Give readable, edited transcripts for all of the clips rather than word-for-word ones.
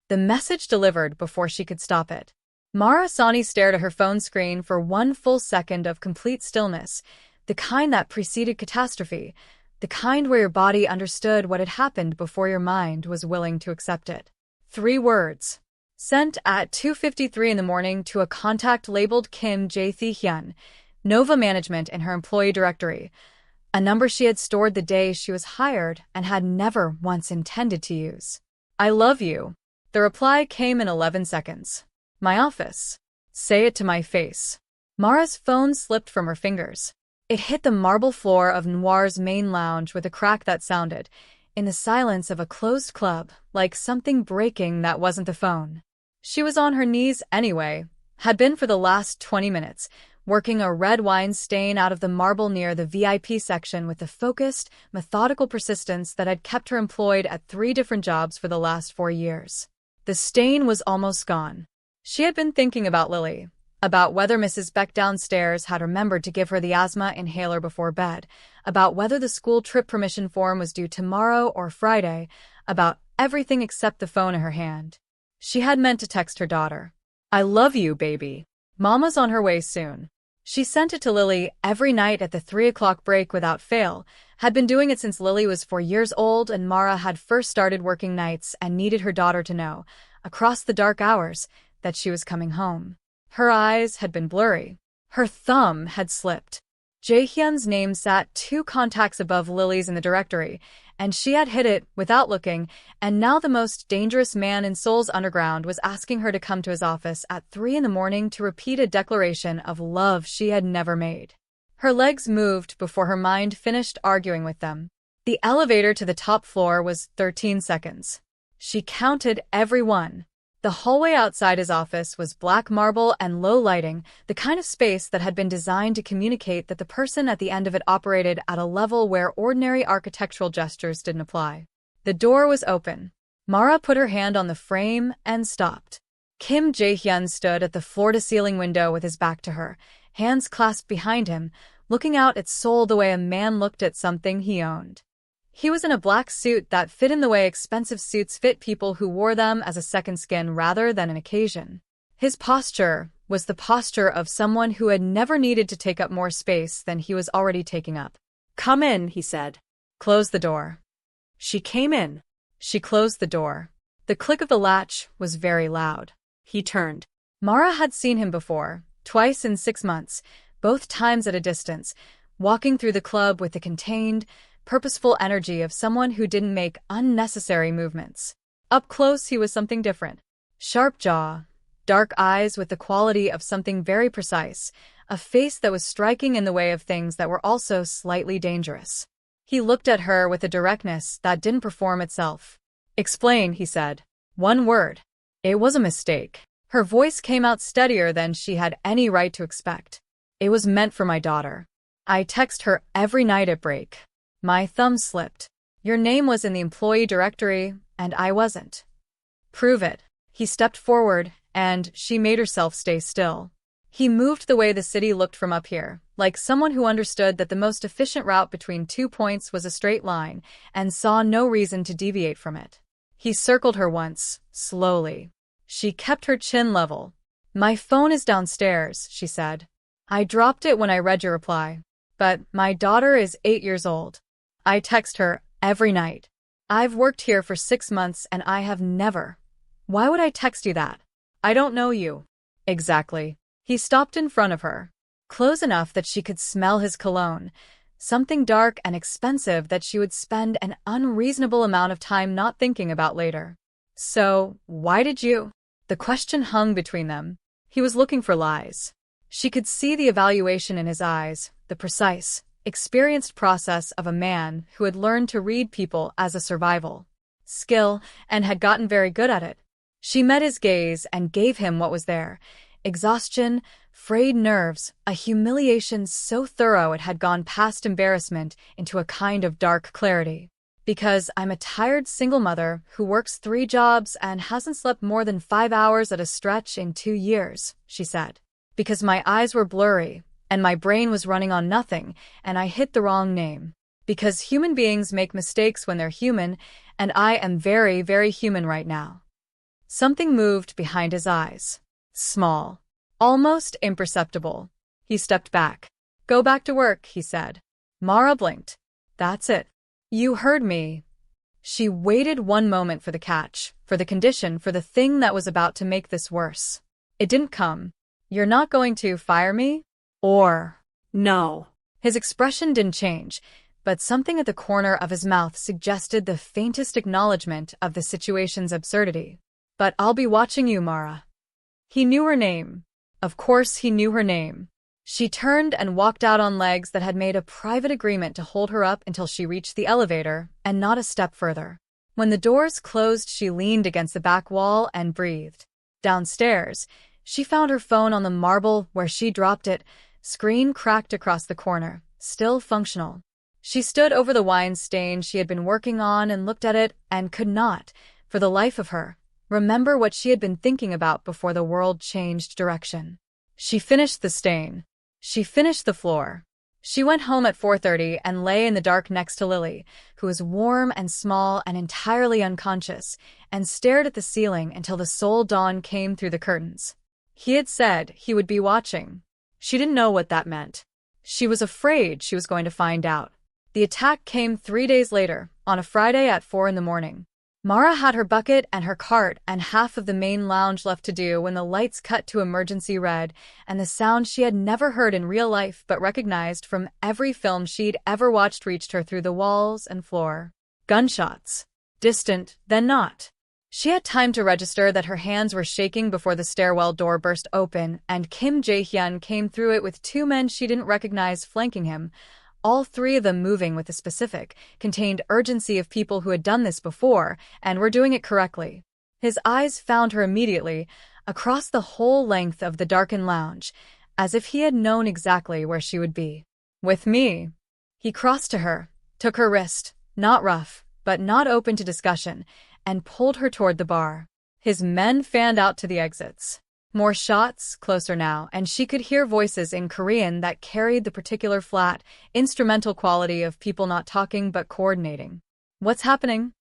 The message delivered before she could stop it. Asante stared at her phone screen for one full second of complete stillness, the kind that preceded catastrophe, the kind where your body understood what had happened before your mind was willing to accept it. 3 words. Sent at 2:53 in the morning to a contact labeled Kim Jae-hyun, Nova Management in her employee directory, a number she had stored the day she was hired and had never once intended to use. I love you. The reply came in 11 seconds. My office. Say it to my face. Mara's phone slipped from her fingers. It hit the marble floor of Noir's main lounge with a crack that sounded, in the silence of a closed club, like something breaking that wasn't the phone. She was on her knees anyway, had been for the last 20 minutes, working a red wine stain out of the marble near the VIP section with the focused, methodical persistence that had kept her employed at 3 different jobs for the last 4 years. The stain was almost gone. She had been thinking about Lily, about whether Mrs. Beck downstairs had remembered to give her the asthma inhaler before bed, about whether the school trip permission form was due tomorrow or Friday, about everything except the phone in her hand. She had meant to text her daughter. I love you, baby. Mama's on her way soon. She sent it to Lily every night at the 3 o'clock break without fail, had been doing it since Lily was 4 years old and Mara had first started working nights and needed her daughter to know, across the dark hours, that she was coming home. Her eyes had been blurry. Her thumb had slipped. Jae-hyun's name sat 2 contacts above Lily's in the directory, and she had hit it without looking, and now the most dangerous man in Seoul's underground was asking her to come to his office at 3 in the morning to repeat a declaration of love she had never made. Her legs moved before her mind finished arguing with them. The elevator to the top floor was 13 seconds. She counted every one. The hallway outside his office was black marble and low lighting, the kind of space that had been designed to communicate that the person at the end of it operated at a level where ordinary architectural gestures didn't apply. The door was open. Mara put her hand on the frame and stopped. Kim Jae-hyun stood at the floor-to-ceiling window with his back to her, hands clasped behind him, looking out at Seoul the way a man looked at something he owned. He was in a black suit that fit in the way expensive suits fit people who wore them as a second skin rather than an occasion. His posture was the posture of someone who had never needed to take up more space than he was already taking up. Come in, he said. Close the door. She came in. She closed the door. The click of the latch was very loud. He turned. Mara had seen him before, twice in 6 months, both times at a distance, walking through the club with the contained, purposeful energy of someone who didn't make unnecessary movements. Up close, he was something different. Sharp jaw, dark eyes with the quality of something very precise, a face that was striking in the way of things that were also slightly dangerous. He looked at her with a directness that didn't perform itself. Explain, he said. 1 word. It was a mistake. Her voice came out steadier than she had any right to expect. It was meant for my daughter. I text her every night at break. My thumb slipped. Your name was in the employee directory, and I wasn't. Prove it. He stepped forward, and she made herself stay still. He moved the way the city looked from up here, like someone who understood that the most efficient route between 2 points was a straight line, and saw no reason to deviate from it. He circled her once, slowly. She kept her chin level. My phone is downstairs, she said. I dropped it when I read your reply. But my daughter is 8 years old. I text her every night. I've worked here for 6 months and I have never. Why would I text you that? I don't know you. Exactly. He stopped in front of her, close enough that she could smell his cologne, something dark and expensive that she would spend an unreasonable amount of time not thinking about later. So, why did you? The question hung between them. He was looking for lies. She could see the evaluation in his eyes, the precise, experienced process of a man who had learned to read people as a survival skill and had gotten very good at it. She met his gaze and gave him what was there: exhaustion, frayed nerves, a humiliation so thorough it had gone past embarrassment into a kind of dark clarity. Because I'm a tired single mother who works 3 jobs and hasn't slept more than 5 hours at a stretch in 2 years, she said. Because my eyes were blurry, and my brain was running on nothing, and I hit the wrong name. Because human beings make mistakes when they're human, and I am very, very human right now. Something moved behind his eyes. Small. Almost imperceptible. He stepped back. "Go back to work," he said. Mara blinked. "That's it. You heard me." She waited one moment for the catch, for the condition, for the thing that was about to make this worse. It didn't come. "You're not going to fire me?" Or, "No." His expression didn't change, but something at the corner of his mouth suggested the faintest acknowledgement of the situation's absurdity. "But I'll be watching you, Mara." He knew her name. Of course he knew her name. She turned and walked out on legs that had made a private agreement to hold her up until she reached the elevator, and not a step further. When the doors closed, she leaned against the back wall and breathed. Downstairs, she found her phone on the marble where she dropped it, screen cracked across the corner, still functional. She stood over the wine stain she had been working on and looked at it and could not, for the life of her, remember what she had been thinking about before the world changed direction. She finished the stain. She finished the floor. She went home at 4:30 and lay in the dark next to Lily, who was warm and small and entirely unconscious, and stared at the ceiling until the Seoul dawn came through the curtains. He had said he would be watching. She didn't know what that meant. She was afraid she was going to find out. The attack came 3 days later, on a Friday at 4 in the morning. Mara had her bucket and her cart and half of the main lounge left to do when the lights cut to emergency red, and the sound she had never heard in real life but recognized from every film she'd ever watched reached her through the walls and floor. Gunshots. Distant, then not. She had time to register that her hands were shaking before the stairwell door burst open and Kim Jae-hyun came through it with 2 men she didn't recognize flanking him. All 3 of them moving with a specific, contained urgency of people who had done this before and were doing it correctly. His eyes found her immediately, across the whole length of the darkened lounge, as if he had known exactly where she would be. "With me." He crossed to her, took her wrist, not rough, but not open to discussion, and pulled her toward the bar. His men fanned out to the exits. More shots, closer now, and she could hear voices in Korean that carried the particular flat, instrumental quality of people not talking but coordinating. "What's happening?"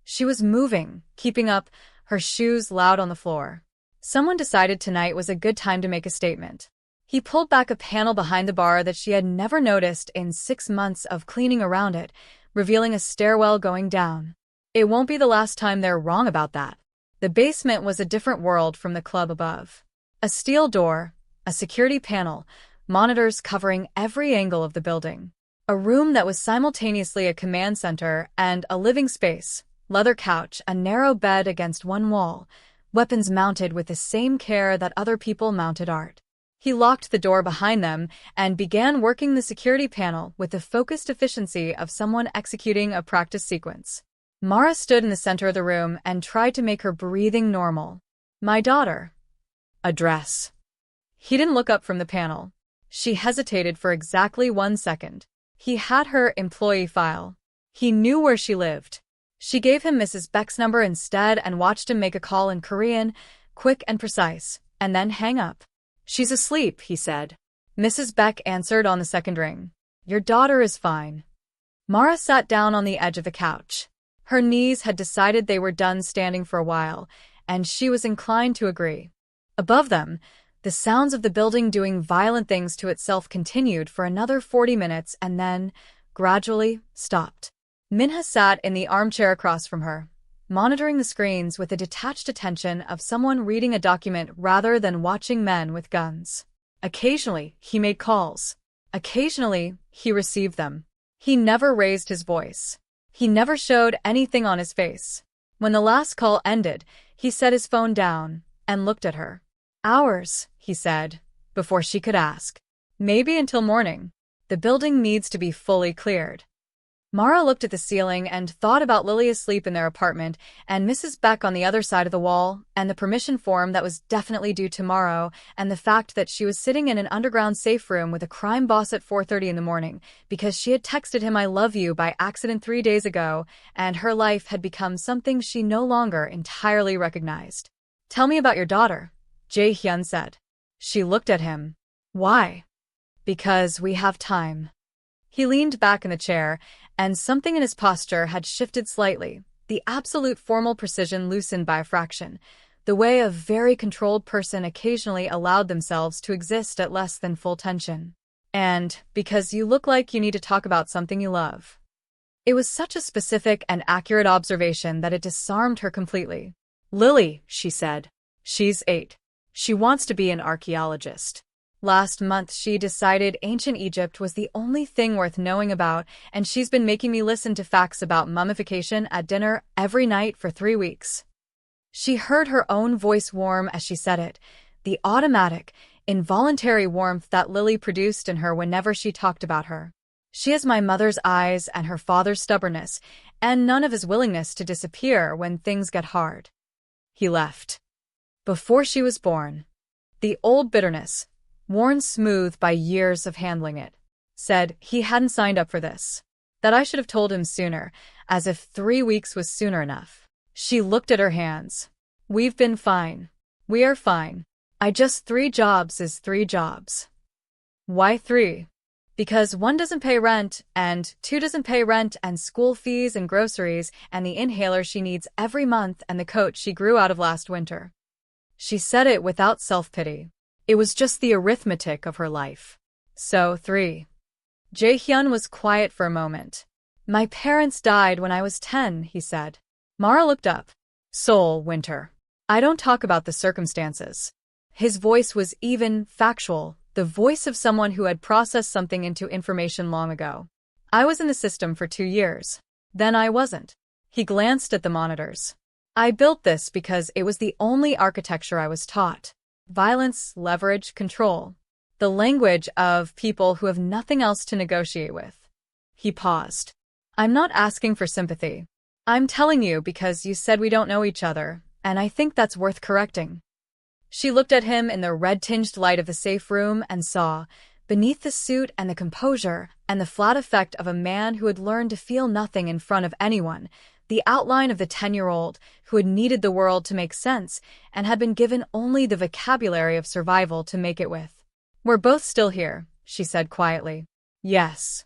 She was moving, keeping up, her shoes loud on the floor. Someone decided tonight was a good time to make a statement. He pulled back a panel behind the bar that she had never noticed in 6 months of cleaning around it, revealing a stairwell going down. It won't be the last time they're wrong about that. The basement was a different world from the club above. A steel door, a security panel, monitors covering every angle of the building. A room that was simultaneously a command center and a living space, leather couch, a narrow bed against one wall, weapons mounted with the same care that other people mounted art. He locked the door behind them and began working the security panel with the focused efficiency of someone executing a practice sequence. Mara stood in the center of the room and tried to make her breathing normal. "My daughter." "Address." He didn't look up from the panel. She hesitated for exactly 1 second. He had her employee file. He knew where she lived. She gave him Mrs. Beck's number instead and watched him make a call in Korean, quick and precise, and then hang up. "She's asleep," he said. Mrs. Beck answered on the second ring. "Your daughter is fine." Mara sat down on the edge of the couch. Her knees had decided they were done standing for a while, and she was inclined to agree. Above them, the sounds of the building doing violent things to itself continued for another 40 minutes and then, gradually, stopped. Minha sat in the armchair across from her, monitoring the screens with the detached attention of someone reading a document rather than watching men with guns. Occasionally, he made calls. Occasionally, he received them. He never raised his voice. He never showed anything on his face. When the last call ended, he set his phone down and looked at her. "Hours," he said, before she could ask. "Maybe until morning. The building needs to be fully cleared." Mara looked at the ceiling and thought about Lily asleep in their apartment and Mrs. Beck on the other side of the wall and the permission form that was definitely due tomorrow and the fact that she was sitting in an underground safe room with a crime boss at 4:30 in the morning because she had texted him "I love you" by accident 3 days ago and her life had become something she no longer entirely recognized. "Tell me about your daughter," Jae-hyun said. She looked at him. "Why?" "Because we have time." He leaned back in the chair, and something in his posture had shifted slightly, the absolute formal precision loosened by a fraction. the way a very controlled person occasionally allowed themselves to exist at less than full tension. And because you look like you need to talk about something you love. It was such a specific and accurate observation that it disarmed her completely. Lily, she said. She's 8. She wants to be an archaeologist. Last month she decided ancient Egypt was the only thing worth knowing about, and she's been making me listen to facts about mummification at dinner every night for 3 weeks. She heard her own voice warm as she said it, the automatic, involuntary warmth that Lily produced in her whenever she talked about her. She has my mother's eyes and her father's stubbornness, and none of his willingness to disappear when things get hard. He left. Before she was born. The old bitterness, worn smooth by years of handling it, said he hadn't signed up for this. That I should have told him sooner, as if 3 weeks was sooner enough. She looked at her hands. We've been fine. We are fine. 3 jobs is 3 jobs. Why 3? Because 1 doesn't pay rent, and 2 doesn't pay rent and school fees and groceries and the inhaler she needs every month and the coat she grew out of last winter. She said it without self-pity. It was just the arithmetic of her life. So 3. Jae-hyun was quiet for a moment. My parents died when I was 10, he said. Mara looked up. Seoul, winter. I don't talk about the circumstances. His voice was even, factual, the voice of someone who had processed something into information long ago. I was in the system for 2 years. Then I wasn't. He glanced at the monitors. I built this because it was the only architecture I was taught. Violence, leverage, control. The language of people who have nothing else to negotiate with. He paused. I'm not asking for sympathy. I'm telling you because you said we don't know each other, and I think that's worth correcting. She looked at him in the red-tinged light of the safe room and saw, beneath the suit and the composure and the flat effect of a man who had learned to feel nothing in front of anyone, the outline of the 10-year-old who had needed the world to make sense and had been given only the vocabulary of survival to make it with. We're both still here, she said quietly. Yes.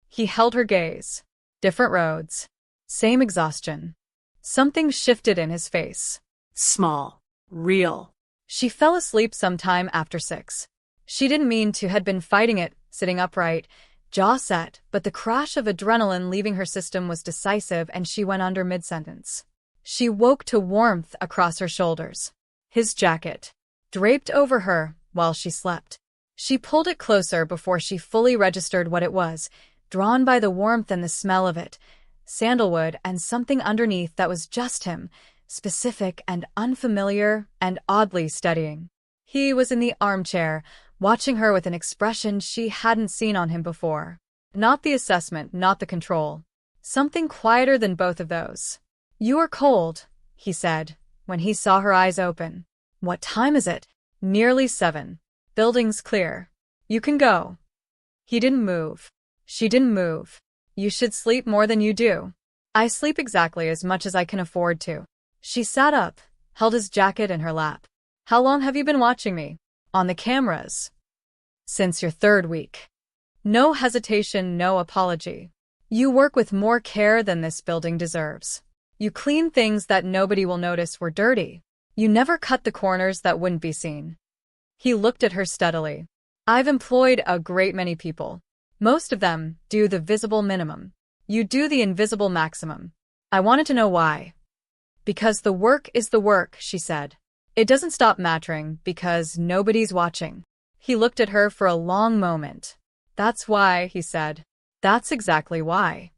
He held her gaze. Different roads. Same exhaustion. Something shifted in his face. Small. Real. She fell asleep sometime after 6. She didn't mean to, had been fighting it, sitting upright, jaw set, but the crash of adrenaline leaving her system was decisive and she went under mid-sentence. She woke to warmth across her shoulders. His jacket. Draped over her while she slept. She pulled it closer before she fully registered what it was, drawn by the warmth and the smell of it, sandalwood and something underneath that was just him, specific and unfamiliar and oddly steadying. He was in the armchair, watching her with an expression she hadn't seen on him before. Not the assessment, not the control. Something quieter than both of those. You are cold, he said, when he saw her eyes open. What time is it? Nearly 7. Building's clear. You can go. He didn't move. She didn't move. You should sleep more than you do. I sleep exactly as much as I can afford to. She sat up, held his jacket in her lap. How long have you been watching me? On the cameras. Since your 3rd week. No hesitation, no apology. You work with more care than this building deserves. You clean things that nobody will notice were dirty. You never cut the corners that wouldn't be seen. He looked at her steadily. I've employed a great many people. Most of them do the visible minimum. You do the invisible maximum. I wanted to know why. Because the work is the work, she said. It doesn't stop mattering because nobody's watching. He looked at her for a long moment. That's why, he said. That's exactly why.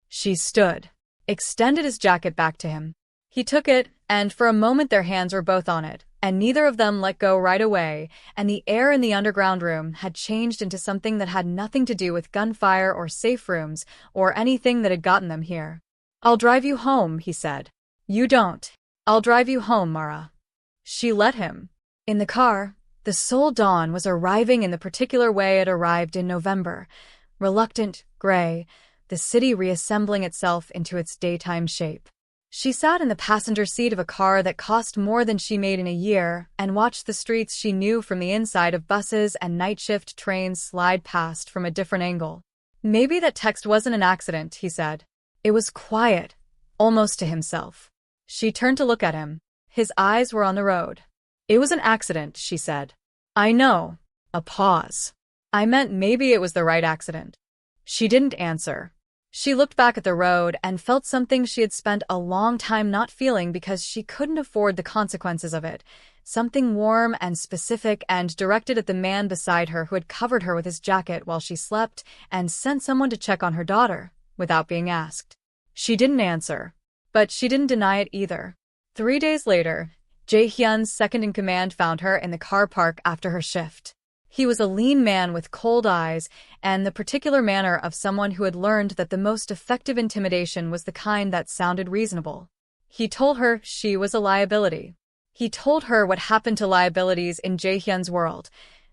She stood, extended his jacket back to him. He took it, and for a moment their hands were both on it, and neither of them let go right away, and the air in the underground room had changed into something that had nothing to do with gunfire or safe rooms or anything that had gotten them here. I'll drive you home, he said. You don't. I'll drive you home, Mara. She let him. In the car, the Seoul dawn was arriving in the particular way it arrived in November. Reluctant, gray, the city reassembling itself into its daytime shape. She sat in the passenger seat of a car that cost more than she made in a year and watched the streets she knew from the inside of buses and night-shift trains slide past from a different angle. Maybe that text wasn't an accident, he said. It was quiet, almost to himself. She turned to look at him. His eyes were on the road. It was an accident, she said. I know. A pause. I meant maybe it was the right accident. She didn't answer. She looked back at the road and felt something she had spent a long time not feeling because she couldn't afford the consequences of it. Something warm and specific and directed at the man beside her who had covered her with his jacket while she slept and sent someone to check on her daughter, without being asked. She didn't answer. But she didn't deny it either. 3 days later, Jae-hyun's second-in-command found her in the car park after her shift. He was a lean man with cold eyes and the particular manner of someone who had learned that the most effective intimidation was the kind that sounded reasonable. He told her she was a liability. He told her what happened to liabilities in Jae-hyun's world,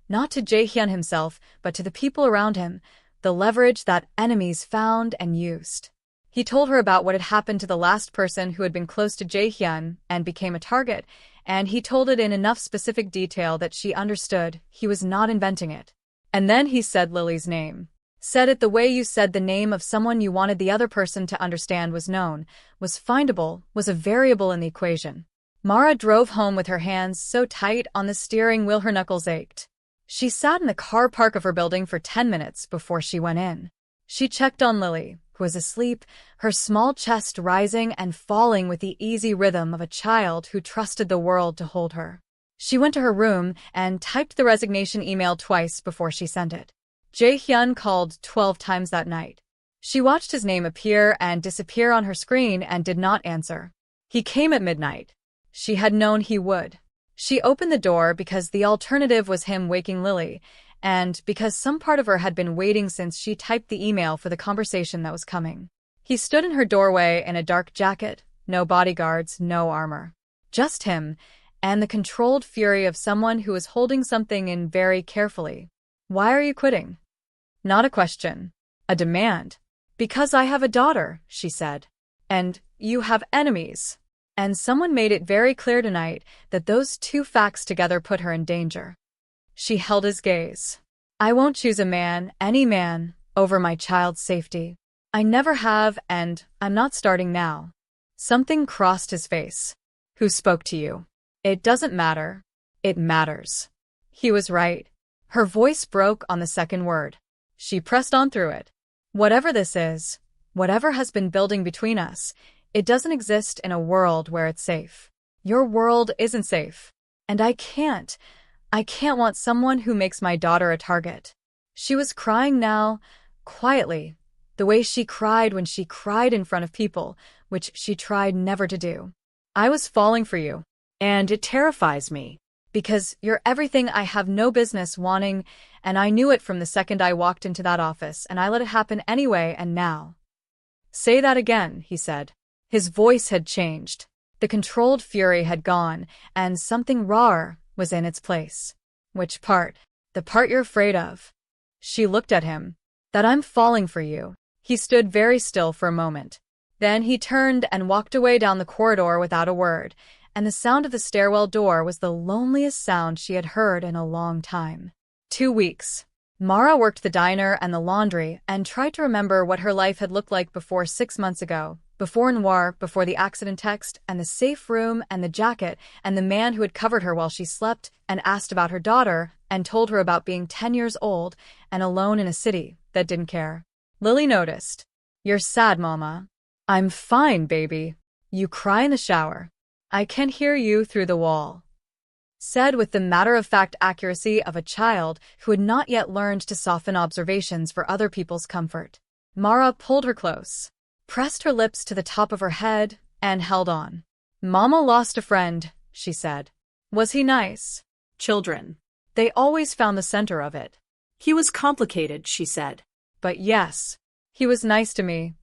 not to Jae-hyun himself, but to the people around him, the leverage that enemies found and used. He told her about what had happened to the last person who had been close to Jae-hyun and became a target, and he told it in enough specific detail that she understood he was not inventing it. And then he said Lily's name. Said it the way you said the name of someone you wanted the other person to understand was known, was findable, was a variable in the equation. Mara drove home with her hands so tight on the steering wheel her knuckles ached. She sat in the car park of her building for 10 minutes before she went in. She checked on Lily, who was asleep, her small chest rising and falling with the easy rhythm of a child who trusted the world to hold her. She went to her room and typed the resignation email twice before she sent it. Jae-hyun called 12 times that night. She watched his name appear and disappear on her screen and did not answer. He came at midnight. She had known he would. She opened the door because the alternative was him waking Lily, and because some part of her had been waiting since she typed the email for the conversation that was coming. He stood in her doorway in a dark jacket, no bodyguards, no armor. Just him, and the controlled fury of someone who was holding something in very carefully. Why are you quitting? Not a question. A demand. Because I have a daughter, she said. And you have enemies. And someone made it very clear tonight that those two facts together put her in danger. She held his gaze. I won't choose a man, any man, over my child's safety. I never have, and I'm not starting now. Something crossed his face. Who spoke to you? It doesn't matter. It matters. He was right. Her voice broke on the second word. She pressed on through it. Whatever this is, whatever has been building between us, it doesn't exist in a world where it's safe. Your world isn't safe. And I can't want someone who makes my daughter a target. She was crying now, quietly, the way she cried when she cried in front of people, which she tried never to do. I was falling for you, and it terrifies me, because you're everything I have no business wanting, and I knew it from the second I walked into that office, and I let it happen anyway, and now. Say that again, he said. His voice had changed. The controlled fury had gone, and something rawer was in its place. Which part? The part you're afraid of. She looked at him. That I'm falling for you. He stood very still for a moment. Then he turned and walked away down the corridor without a word, and the sound of the stairwell door was the loneliest sound she had heard in a long time. 2 weeks. Mara worked the diner and the laundry and tried to remember what her life had looked like before 6 months ago. Before Noir, before the accident text, and the safe room, and the jacket, and the man who had covered her while she slept, and asked about her daughter, and told her about being 10 years old, and alone in a city that didn't care. Lily noticed. You're sad, Mama. I'm fine, baby. You cry in the shower. I can hear you through the wall. Said with the matter-of-fact accuracy of a child who had not yet learned to soften observations for other people's comfort. Mara pulled her close, pressed her lips to the top of her head, and held on. Mama lost a friend, she said. Was he nice? Children. They always found the center of it. He was complicated, she said. But yes, he was nice to me.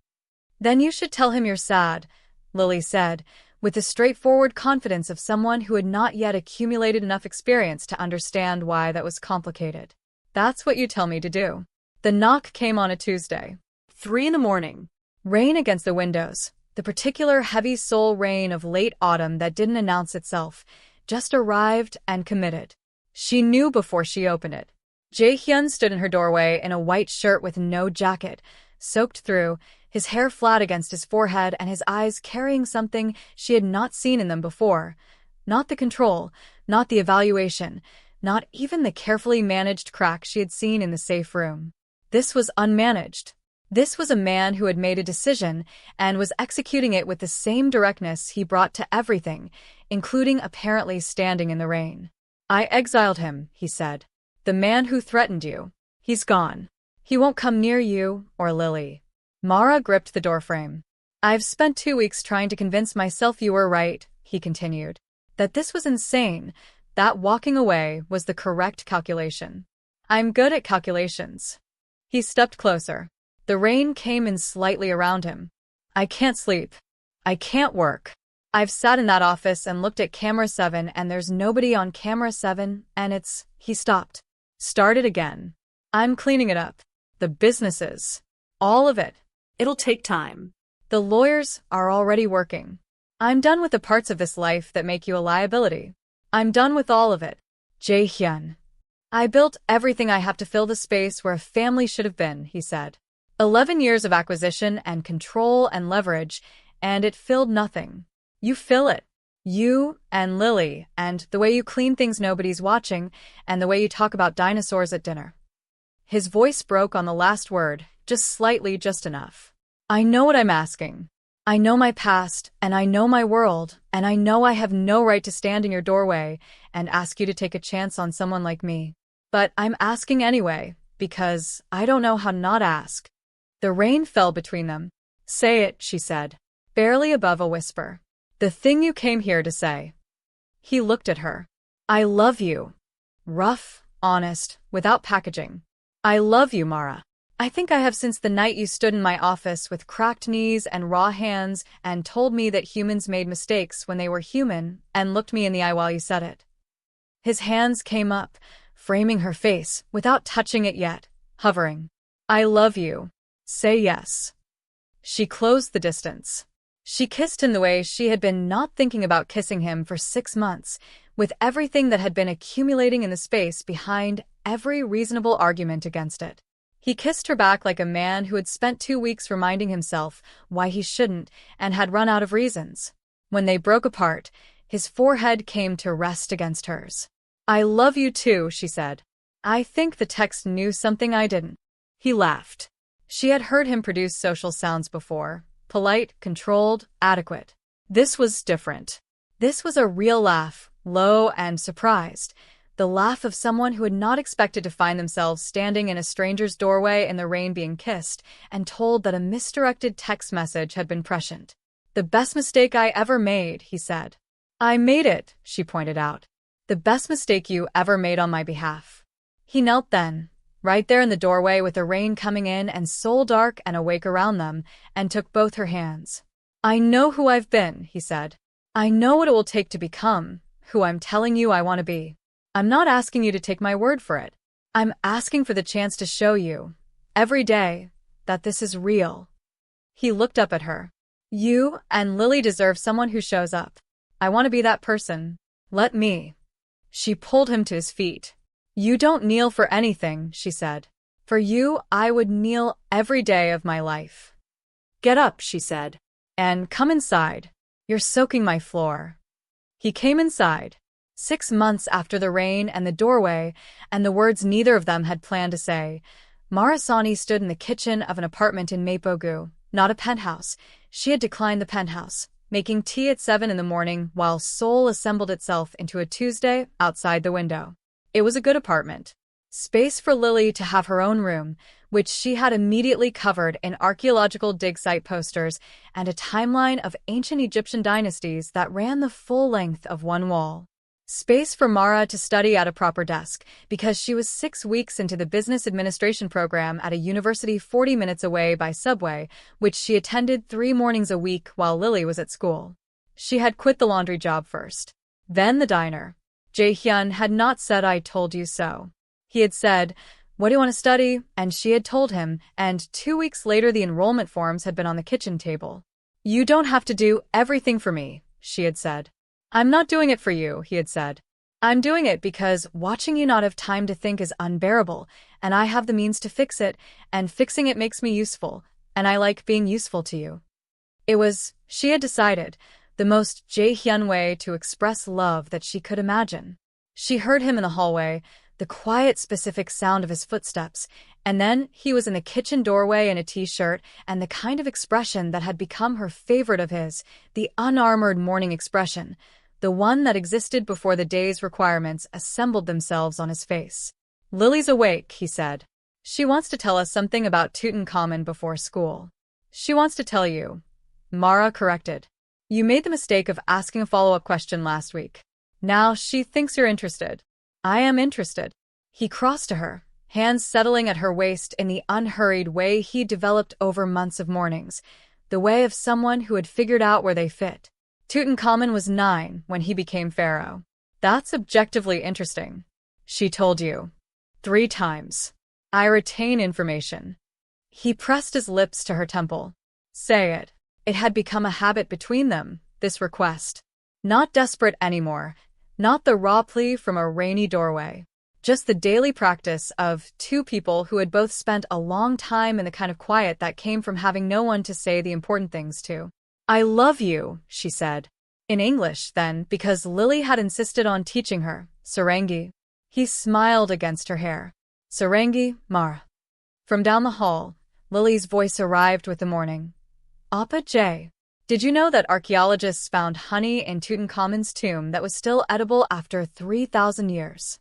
Then you should tell him you're sad, Lily said, with the straightforward confidence of someone who had not yet accumulated enough experience to understand why that was complicated. That's what you tell me to do. The knock came on a Tuesday. 3 a.m. Rain against the windows, the particular heavy soul rain of late autumn that didn't announce itself, just arrived and committed. She knew before she opened it. Jae-hyun stood in her doorway in a white shirt with no jacket, soaked through, his hair flat against his forehead and his eyes carrying something she had not seen in them before, Not the control, not the evaluation, not even the carefully managed crack she had seen in the safe room. This was unmanaged. This was a man who had made a decision and was executing it with the same directness he brought to everything, including apparently standing in the rain. "I exiled him," he said. "The man who threatened you. He's gone. He won't come near you or Lily." Mara gripped the doorframe. "I've spent 2 weeks trying to convince myself you were right," he continued. That this was insane, that walking away was the correct calculation. "I'm good at calculations." He stepped closer. The rain came in slightly around him. "I can't sleep. I can't work. I've sat in that office and looked at camera 7 and there's nobody on camera 7 and it's—" He stopped. Started again. "I'm cleaning it up. The businesses. All of it. It'll take time. The lawyers are already working. I'm done with the parts of this life that make you a liability. I'm done with all of it. Jae-hyun. I built everything I have to fill the space where a family should have been," he said. 11 years of acquisition and control and leverage, and it filled nothing. You fill it. You and Lily, and the way you clean things nobody's watching, and the way you talk about dinosaurs at dinner. His voice broke on the last word, just slightly, just enough. "I know what I'm asking. I know my past, and I know my world, and I know I have no right to stand in your doorway and ask you to take a chance on someone like me. But I'm asking anyway, because I don't know how to not ask." The rain fell between them. "Say it," she said, barely above a whisper. "The thing you came here to say." He looked at her. "I love you." Rough, honest, without packaging. "I love you, Mara. I think I have since the night you stood in my office with cracked knees and raw hands and told me that humans made mistakes when they were human and looked me in the eye while you said it." His hands came up, framing her face, without touching it yet, hovering. "I love you. Say yes." She closed the distance. She kissed him the way she had been not thinking about kissing him for 6 months, with everything that had been accumulating in the space behind every reasonable argument against it. He kissed her back like a man who had spent 2 weeks reminding himself why he shouldn't and had run out of reasons. When they broke apart, his forehead came to rest against hers. "I love you too," she said. "I think the text knew something I didn't." He laughed. She had heard him produce social sounds before. Polite, controlled, adequate. This was different. This was a real laugh, low and surprised. The laugh of someone who had not expected to find themselves standing in a stranger's doorway in the rain being kissed and told that a misdirected text message had been prescient. "The best mistake I ever made," he said. "I made it," she pointed out. "The best mistake you ever made on my behalf." He knelt then, right there in the doorway with the rain coming in and soul dark and awake around them, and took both her hands. "I know who I've been," he said. "I know what it will take to become who I'm telling you I want to be. I'm not asking you to take my word for it. I'm asking for the chance to show you, every day, that this is real." He looked up at her. "You and Lily deserve someone who shows up. I want to be that person. Let me." She pulled him to his feet. "You don't kneel for anything," she said. "For you, I would kneel every day of my life." "Get up," she said. "And come inside. You're soaking my floor." He came inside. 6 months after the rain and the doorway, and the words neither of them had planned to say, Mara Asante stood in the kitchen of an apartment in Mapogu, not a penthouse. She had declined the penthouse, making tea at 7 in the morning while Seoul assembled itself into a Tuesday outside the window. It was a good apartment. Space for Lily to have her own room, which she had immediately covered in archaeological dig site posters and a timeline of ancient Egyptian dynasties that ran the full length of one wall. Space for Mara to study at a proper desk, because she was 6 weeks into the business administration program at a university 40 minutes away by subway, which she attended 3 mornings a week while Lily was at school. She had quit the laundry job first. Then the diner. Jae-hyun had not said "I told you so." He had said, "What do you want to study?" and she had told him, and 2 weeks later the enrollment forms had been on the kitchen table. "You don't have to do everything for me," she had said. "I'm not doing it for you," he had said. "I'm doing it because watching you not have time to think is unbearable, and I have the means to fix it, and fixing it makes me useful, and I like being useful to you." It was, she had decided, the most Jae-hyun way to express love that she could imagine. She heard him in the hallway, the quiet, specific sound of his footsteps, and then he was in the kitchen doorway in a t-shirt, and the kind of expression that had become her favorite of his, the unarmored morning expression, the one that existed before the day's requirements assembled themselves on his face. "Lily's awake," he said. "She wants to tell us something about Tutankhamun before school." "She wants to tell you," Mara corrected. "You made the mistake of asking a follow-up question last week. Now she thinks you're interested." "I am interested." He crossed to her, hands settling at her waist in the unhurried way he developed over months of mornings, the way of someone who had figured out where they fit. Tutankhamun was 9 when he became pharaoh. "That's objectively interesting." "She told you." 3 times. "I retain information." He pressed his lips to her temple. "Say it." It had become a habit between them, this request. Not desperate anymore, not the raw plea from a rainy doorway. Just the daily practice of 2 people who had both spent a long time in the kind of quiet that came from having no one to say the important things to. "I love you," she said. In English, then, because Lily had insisted on teaching her, Sarangi. He smiled against her hair. "Sarangi, Mara." From down the hall, Lily's voice arrived with the morning. "Appa Jae, did you know that archaeologists found honey in Tutankhamun's tomb that was still edible after 3,000 years?"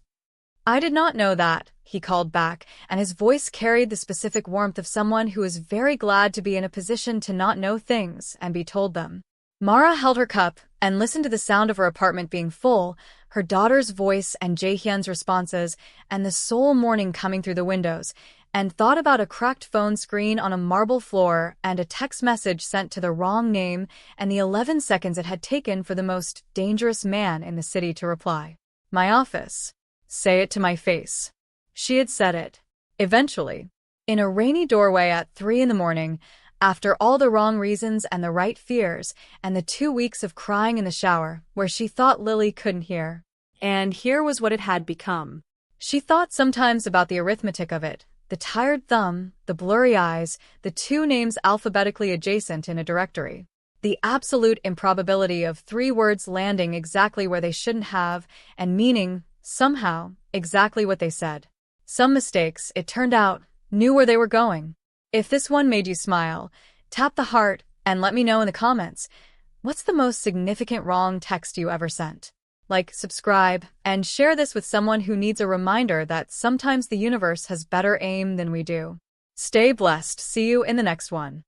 "I did not know that," he called back, and his voice carried the specific warmth of someone who is very glad to be in a position to not know things and be told them. Mara held her cup and listened to the sound of her apartment being full, her daughter's voice and Jae-hyun's responses, and the Seoul morning coming through the windows, and thought about a cracked phone screen on a marble floor and a text message sent to the wrong name and the 11 seconds it had taken for the most dangerous man in the city to reply. "My office." "Say it to my face." She had said it. Eventually. In a rainy doorway at 3 in the morning, after all the wrong reasons and the right fears, and the 2 weeks of crying in the shower, where she thought Lily couldn't hear. And here was what it had become. She thought sometimes about the arithmetic of it, the tired thumb, the blurry eyes, the 2 names alphabetically adjacent in a directory. The absolute improbability of 3 words landing exactly where they shouldn't have, and meaning, somehow, exactly what they said. Some mistakes, it turned out, knew where they were going. If this one made you smile, tap the heart and let me know in the comments. What's the most significant wrong text you ever sent? Like, subscribe, and share this with someone who needs a reminder that sometimes the universe has better aim than we do. Stay blessed. See you in the next one.